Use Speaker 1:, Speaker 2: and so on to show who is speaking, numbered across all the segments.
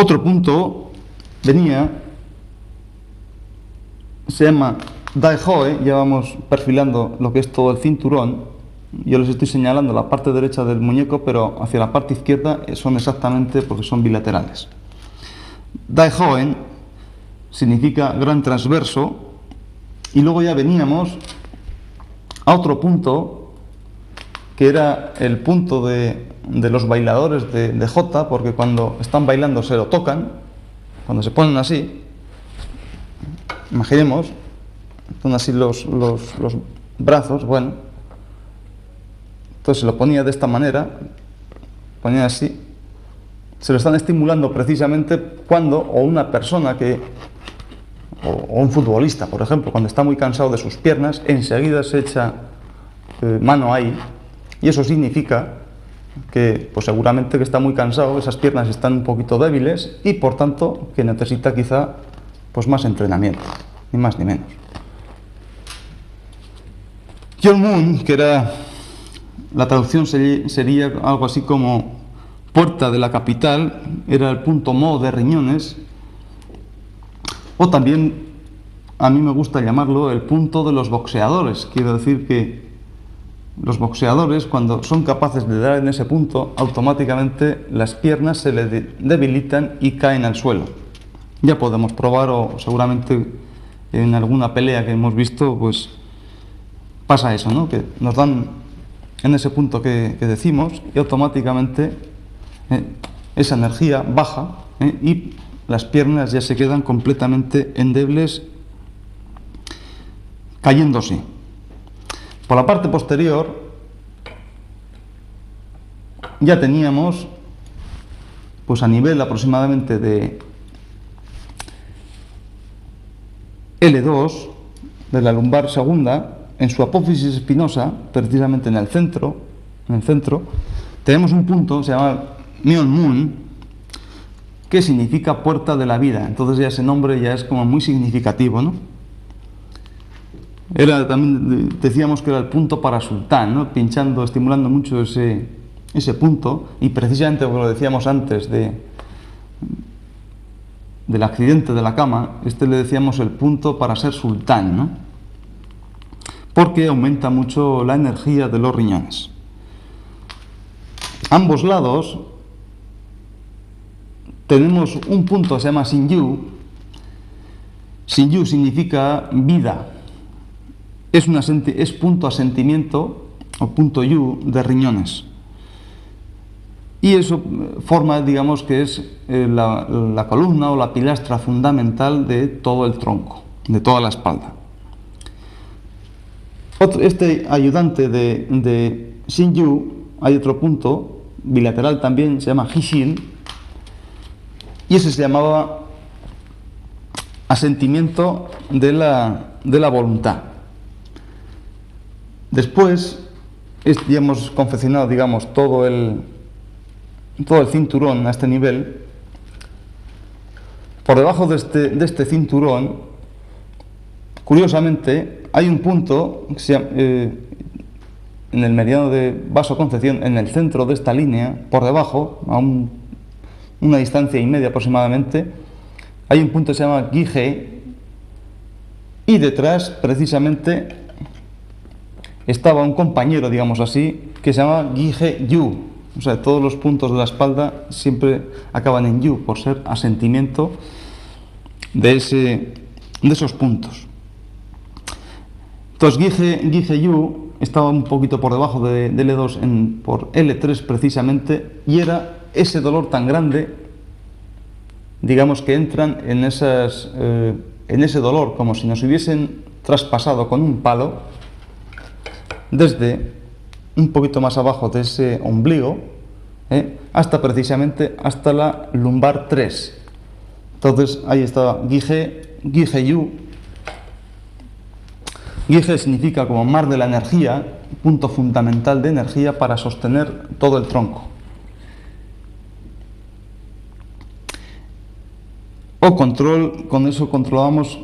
Speaker 1: Otro punto venía, se llama Daihoe, ya vamos perfilando lo que es todo el cinturón. Yo les estoy señalando la parte derecha del muñeco, pero hacia la parte izquierda son exactamente porque son bilaterales. Daihoen significa gran transverso, y luego ya veníamos a otro punto que era el punto de los bailadores de Jota, porque cuando están bailando se lo tocan, cuando se ponen así, imaginemos, ponen así los brazos, bueno, entonces se lo ponía de esta manera, ponía así, se lo están estimulando precisamente cuando, o una persona o un futbolista, por ejemplo, cuando está muy cansado de sus piernas, enseguida se echa mano ahí, y eso significa que pues seguramente que está muy cansado, esas piernas están un poquito débiles y por tanto que necesita quizá pues más entrenamiento, ni más ni menos. Gyeongmun, que era, la traducción sería algo así como puerta de la capital, era el punto Mo de riñones, o también a mí me gusta llamarlo el punto de los boxeadores. Quiero decir que los boxeadores, cuando son capaces de dar en ese punto, automáticamente las piernas se les debilitan y caen al suelo. Ya podemos probar, o seguramente en alguna pelea que hemos visto, pues pasa eso, ¿no? Que nos dan en ese punto que decimos y automáticamente esa energía baja y las piernas ya se quedan completamente endebles, cayéndose. Por la parte posterior ya teníamos, pues a nivel aproximadamente de L2, de la lumbar segunda, en su apófisis espinosa, precisamente en el centro, tenemos un punto, se llama Myeonmun, que significa puerta de la vida. Entonces ya ese nombre ya es como muy significativo, ¿no? También decíamos que era el punto para sultán, ¿no? Pinchando, estimulando mucho ese punto, y precisamente como lo decíamos antes del accidente de la cama, le decíamos el punto para ser sultán, ¿no? Porque aumenta mucho la energía de los riñones. Ambos lados tenemos un punto que se llama Shinju. Shinju significa vida. Es punto asentimiento o punto yu de riñones. Y eso forma, digamos, que es la columna o la pilastra fundamental de todo el tronco, de toda la espalda. Este ayudante de Shinju, hay otro punto bilateral también, se llama Hishin, y ese se llamaba asentimiento de la voluntad. Después ya hemos confeccionado, digamos, todo el cinturón a este nivel. Por debajo de este cinturón, curiosamente, hay un punto que se llama, en el meridiano de vasoconcepción, en el centro de esta línea, por debajo, a una distancia y media aproximadamente, hay un punto que se llama Gige, y detrás, precisamente, estaba un compañero, digamos así, que se llama Gige Yu. O sea, todos los puntos de la espalda siempre acaban en Yu, por ser asentimiento de esos puntos. Entonces, Gige Yu estaba un poquito por debajo de L2, por L3 precisamente, y era ese dolor tan grande, digamos, que entran en ese dolor, como si nos hubiesen traspasado con un palo, desde un poquito más abajo de ese ombligo, hasta precisamente hasta la lumbar 3. Entonces ahí está Gige Yu. Gige significa como mar de la energía, punto fundamental de energía para sostener todo el tronco. O control, con eso controlamos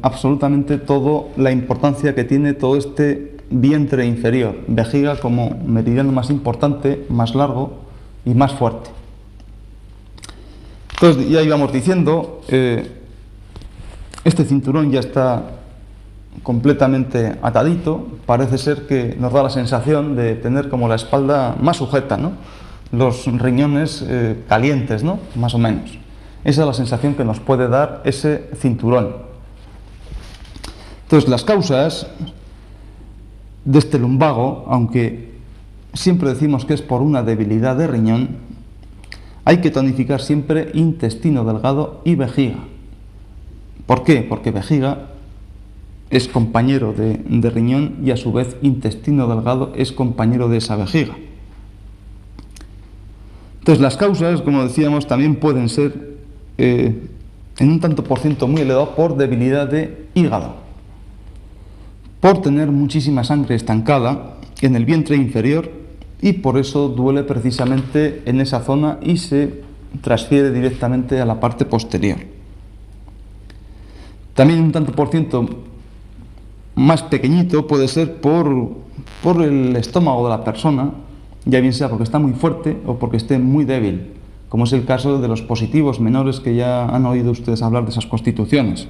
Speaker 1: absolutamente toda la importancia que tiene todo este vientre inferior, vejiga como meridiano más importante, más largo y más fuerte. Entonces, ya íbamos diciendo, este cinturón ya está completamente atadito. Parece ser que nos da la sensación de tener como la espalda más sujeta, ¿no? Los riñones calientes, ¿no? Más o menos. Esa es la sensación que nos puede dar ese cinturón. Entonces, las causas de este lumbago, aunque siempre decimos que es por una debilidad de riñón, hay que tonificar siempre intestino delgado y vejiga. ¿Por qué? Porque vejiga es compañero de riñón y a su vez intestino delgado es compañero de esa vejiga. Entonces las causas, como decíamos, también pueden ser en un tanto por ciento muy elevado por debilidad de hígado, por tener muchísima sangre estancada en el vientre inferior, y por eso duele precisamente en esa zona y se transfiere directamente a la parte posterior. También un tanto por ciento más pequeñito puede ser por el estómago de la persona, ya bien sea porque está muy fuerte o porque esté muy débil, como es el caso de los positivos menores, que ya han oído ustedes hablar de esas constituciones.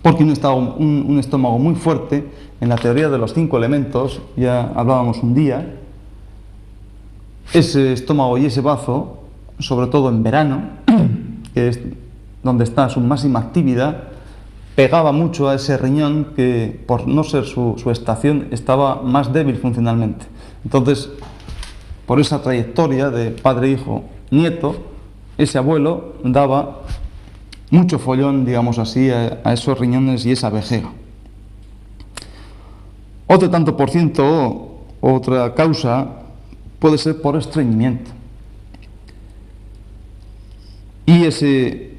Speaker 1: Porque un estómago muy fuerte, en la teoría de los 5 elementos, ya hablábamos un día, ese estómago y ese bazo, sobre todo en verano, que es donde está su máxima actividad, pegaba mucho a ese riñón que, por no ser su estación, estaba más débil funcionalmente. Entonces, por esa trayectoria de padre, hijo, nieto, ese abuelo daba mucho follón, digamos así, a esos riñones y esa vejiga. Otro tanto por ciento, otra causa, puede ser por estreñimiento. Y ese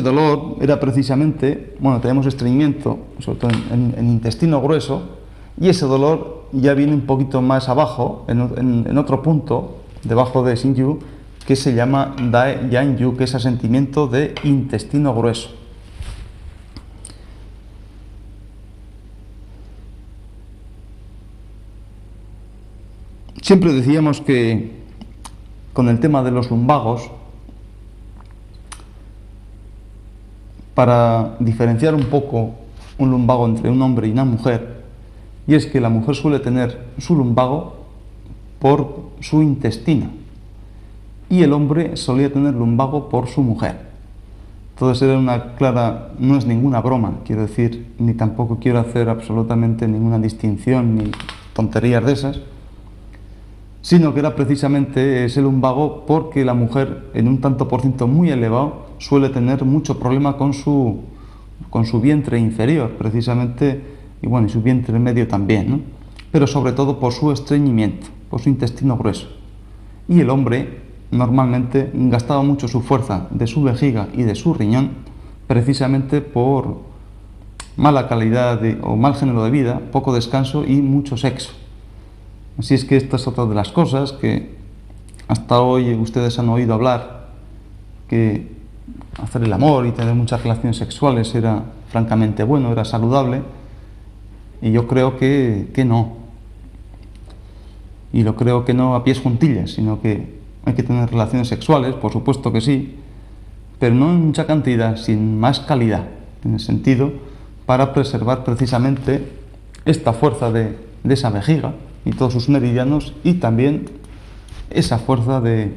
Speaker 1: dolor era precisamente, bueno, tenemos estreñimiento, sobre todo en intestino grueso, y ese dolor ya viene un poquito más abajo, en otro punto, debajo de Shinju, que se llama Dae Yanyu, que es asentimiento de intestino grueso. Siempre decíamos que con el tema de los lumbagos, para diferenciar un poco un lumbago entre un hombre y una mujer, y es que la mujer suele tener su lumbago por su intestino y el hombre solía tener lumbago por su mujer. Entonces era una clara, no es ninguna broma, quiero decir, ni tampoco quiero hacer absolutamente ninguna distinción ni tonterías de esas, sino que era precisamente ese lumbago porque la mujer, en un tanto por ciento muy elevado, suele tener mucho problema con su vientre inferior, precisamente, y bueno, y su vientre medio también, ¿no? Pero sobre todo por su estreñimiento, por su intestino grueso. Y el hombre normalmente gastaba mucho su fuerza de su vejiga y de su riñón, precisamente por mala calidad o mal género de vida, poco descanso y mucho sexo. Así es que esta es otra de las cosas que hasta hoy ustedes han oído hablar, que hacer el amor y tener muchas relaciones sexuales era francamente bueno, era saludable, y yo creo que no. Y lo creo que no a pies juntillas, sino que hay que tener relaciones sexuales, por supuesto que sí, pero no en mucha cantidad, sin más calidad, en el sentido para preservar precisamente esta fuerza de esa vejiga y todos sus meridianos, y también esa fuerza de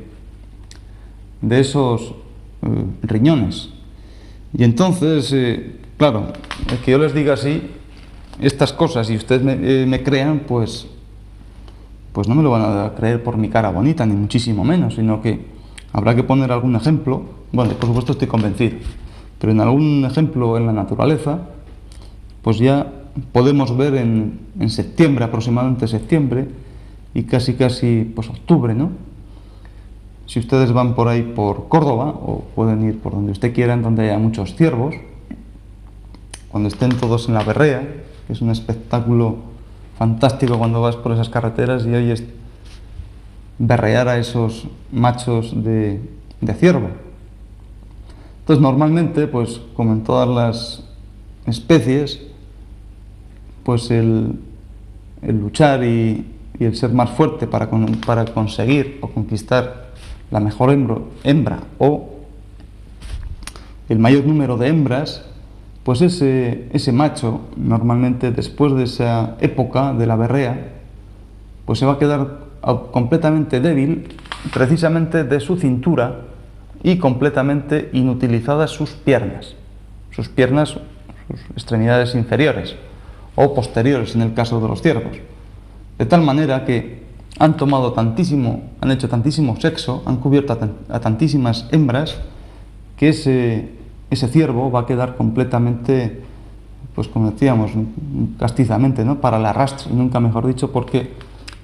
Speaker 1: esos riñones. Y entonces, claro, el que yo les diga así, estas cosas, y ustedes me crean, pues no me lo van a creer por mi cara bonita, ni muchísimo menos, sino que habrá que poner algún ejemplo. Bueno, por supuesto estoy convencido, pero en algún ejemplo en la naturaleza, pues ya podemos ver en septiembre, aproximadamente septiembre, y casi pues octubre, ¿no? Si ustedes van por ahí por Córdoba, o pueden ir por donde usted quiera, en donde haya muchos ciervos, cuando estén todos en la berrea, que es un espectáculo fantástico cuando vas por esas carreteras y oyes berrear a esos machos de ciervo. Entonces, normalmente, pues como en todas las especies, pues el luchar y el ser más fuerte para conseguir o conquistar la mejor hembra o el mayor número de hembras, pues ese macho, normalmente después de esa época de la berrea, pues se va a quedar completamente débil, precisamente de su cintura, y completamente inutilizadas sus sus extremidades inferiores o posteriores en el caso de los ciervos. De tal manera que han hecho tantísimo sexo, han cubierto a tantísimas hembras, que ese ciervo va a quedar completamente, pues como decíamos, castizamente, ¿no?, para el arrastre, y nunca mejor dicho, porque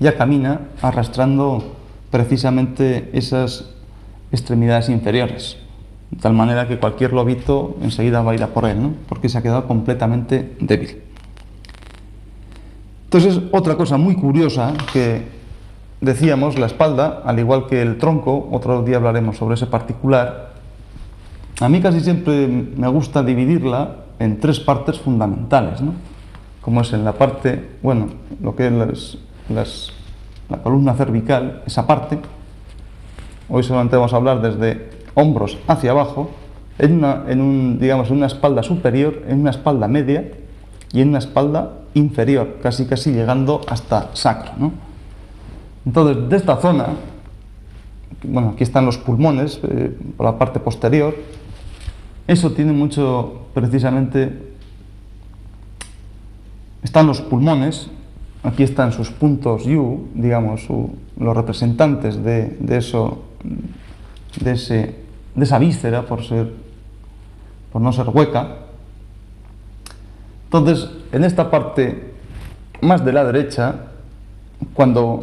Speaker 1: ya camina arrastrando precisamente esas extremidades inferiores, de tal manera que cualquier lobito enseguida va a ir a por él, ¿no?, porque se ha quedado completamente débil. Entonces, otra cosa muy curiosa que decíamos, la espalda, al igual que el tronco, otro día hablaremos sobre ese particular, a mí casi siempre me gusta dividirla en tres partes fundamentales, ¿no?, como es en la parte, bueno, lo que es la columna cervical, esa parte. Hoy solamente vamos a hablar desde hombros hacia abajo, digamos, en una espalda superior, en una espalda media y en una espalda inferior, casi llegando hasta sacro, ¿no? Entonces, de esta zona, bueno, aquí están los pulmones, por la parte posterior. Eso tiene mucho, precisamente, están los pulmones, aquí están sus puntos Yu, digamos, los representantes de esa víscera, por no ser hueca. Entonces, en esta parte más de la derecha,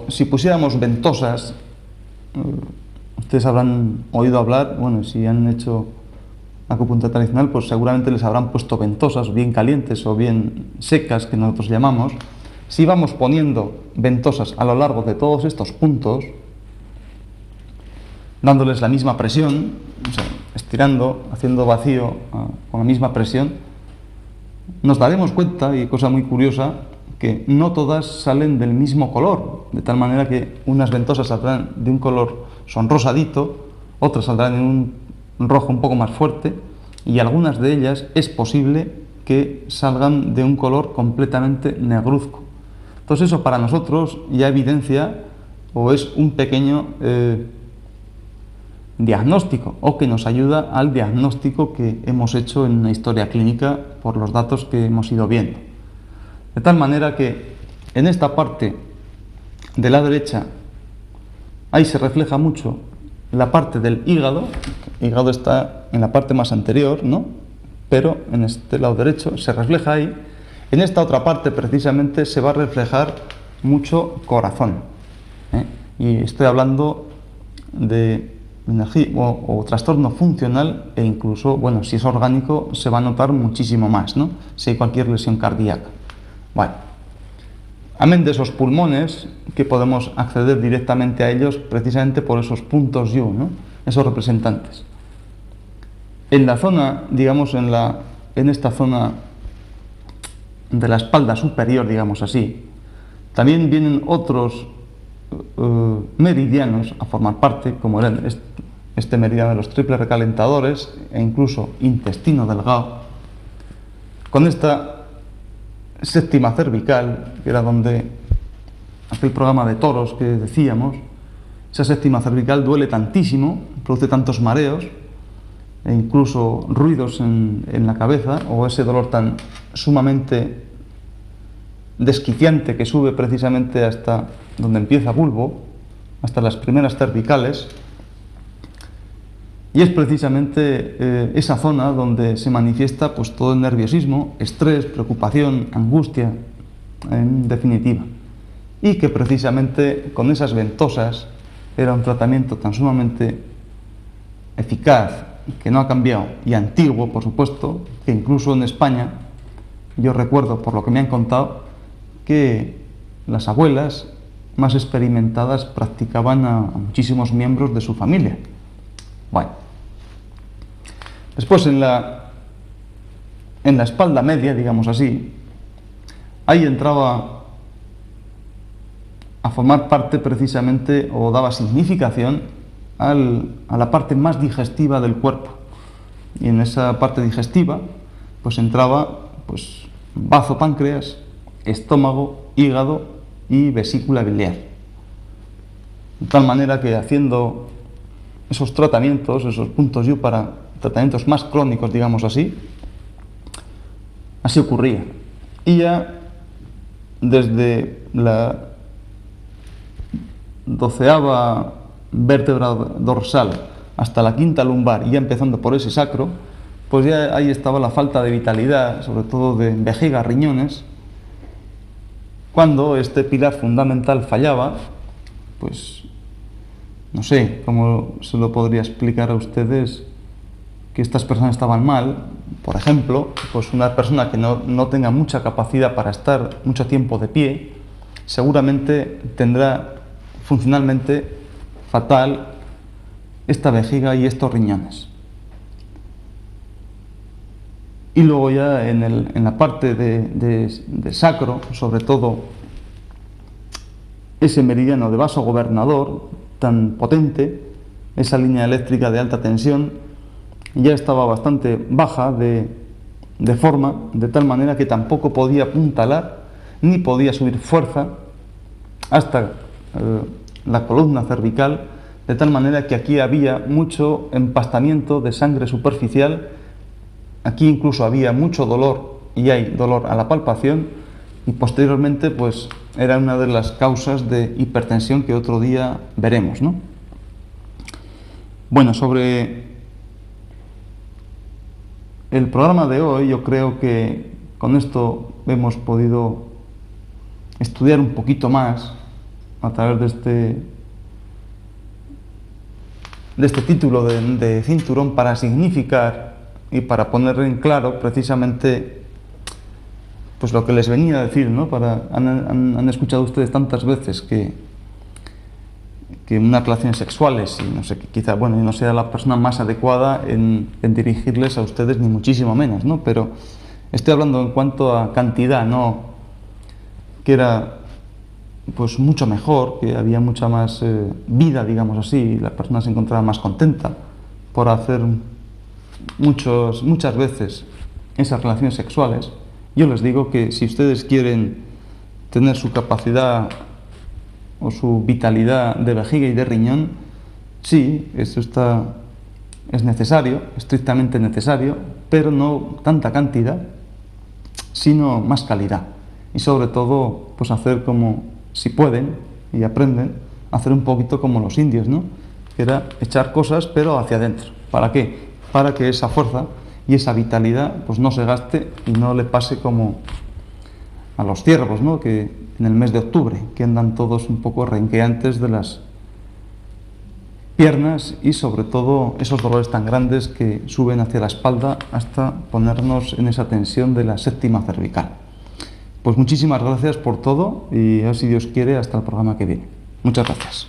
Speaker 1: si pusiéramos ventosas, ustedes habrán oído hablar, bueno, si han hecho acupuntura tradicional, pues seguramente les habrán puesto ventosas, bien calientes o bien secas, que nosotros llamamos. Si vamos poniendo ventosas a lo largo de todos estos puntos, dándoles la misma presión, o sea, estirando, haciendo vacío con la misma presión, nos daremos cuenta, y cosa muy curiosa, que no todas salen del mismo color, de tal manera que unas ventosas saldrán de un color sonrosadito, otras saldrán en un rojo un poco más fuerte, y algunas de ellas es posible que salgan de un color completamente negruzco. Entonces eso para nosotros ya evidencia, o es un pequeño diagnóstico, o que nos ayuda al diagnóstico que hemos hecho en una historia clínica por los datos que hemos ido viendo. De tal manera que en esta parte de la derecha, ahí se refleja mucho la parte del hígado. El hígado está en la parte más anterior, ¿no?, pero en este lado derecho se refleja ahí. En esta otra parte precisamente se va a reflejar mucho corazón, ¿eh? Y estoy hablando de energía o trastorno funcional, e incluso, bueno, si es orgánico se va a notar muchísimo más, ¿no?, si hay cualquier lesión cardíaca. Bueno, amén de esos pulmones, que podemos acceder directamente a ellos precisamente por esos puntos Yu, ¿no?, esos representantes. En la zona, digamos, en esta zona de la espalda superior, digamos así, también vienen otros meridianos a formar parte, como era este meridiano de los triples recalentadores e incluso intestino delgado, con esta séptima cervical, que era donde aquel programa de toros que decíamos. Esa séptima cervical duele tantísimo, produce tantos mareos e incluso ruidos en la cabeza, o ese dolor tan sumamente desquiciante que sube precisamente hasta donde empieza bulbo, hasta las primeras cervicales, y es precisamente esa zona donde se manifiesta pues todo el nerviosismo, estrés, preocupación, angustia, en definitiva, y que precisamente con esas ventosas era un tratamiento tan sumamente eficaz, que no ha cambiado, y antiguo, por supuesto, que incluso en España, yo recuerdo, por lo que me han contado, que las abuelas más experimentadas practicaban a muchísimos miembros de su familia. Bueno, después en la espalda media, digamos así, ahí entraba a formar parte precisamente, o daba significación a la parte más digestiva del cuerpo. Y en esa parte digestiva pues entraba pues bazo páncreas, estómago, hígado y vesícula biliar. De tal manera que haciendo esos tratamientos, esos puntos U para tratamientos más crónicos, digamos así, así ocurría. Y ya desde la 12ª vértebra dorsal hasta la 5ª lumbar, y ya empezando por ese sacro, pues ya ahí estaba la falta de vitalidad, sobre todo de vejiga, riñones. Cuando este pilar fundamental fallaba, pues no sé cómo se lo podría explicar a ustedes que estas personas estaban mal. Por ejemplo, pues una persona que no tenga mucha capacidad para estar mucho tiempo de pie, seguramente tendrá funcionalmente fatal esta vejiga y estos riñones. Y luego ya en la parte de sacro, sobre todo ese meridiano de vaso gobernador tan potente, esa línea eléctrica de alta tensión, ya estaba bastante baja de forma, de tal manera que tampoco podía apuntalar ni podía subir fuerza hasta la columna cervical, de tal manera que aquí había mucho empastamiento de sangre superficial. Aquí incluso había mucho dolor, y hay dolor a la palpación, y posteriormente pues era una de las causas de hipertensión que otro día veremos, ¿no? Bueno, sobre el programa de hoy, yo creo que con esto hemos podido estudiar un poquito más a través de este título de cinturón, para significar y para poner en claro precisamente pues lo que les venía a decir, ¿no? Han escuchado ustedes tantas veces que unas relaciones sexuales, y no sé, quizá, bueno, yo no sea la persona más adecuada en dirigirles a ustedes, ni muchísimo menos, ¿no? Pero estoy hablando en cuanto a cantidad, ¿no? Que era pues mucho mejor, que había mucha más vida, digamos así, y la persona se encontraba más contenta por hacer muchas veces esas relaciones sexuales. Yo les digo que si ustedes quieren tener su capacidad o su vitalidad de vejiga y de riñón, sí, eso es necesario, estrictamente necesario, pero no tanta cantidad, sino más calidad. Y sobre todo, pues hacer como, si pueden y aprenden, hacer un poquito como los indios, ¿no? Que era echar cosas, pero hacia adentro. ¿Para qué? Para que esa fuerza y esa vitalidad pues no se gaste y no le pase como a los ciervos, ¿no? Que en el mes de octubre, que andan todos un poco renqueantes de las piernas, y sobre todo esos dolores tan grandes que suben hacia la espalda hasta ponernos en esa tensión de la 7ª cervical. Pues muchísimas gracias por todo, y si Dios quiere, hasta el programa que viene. Muchas gracias.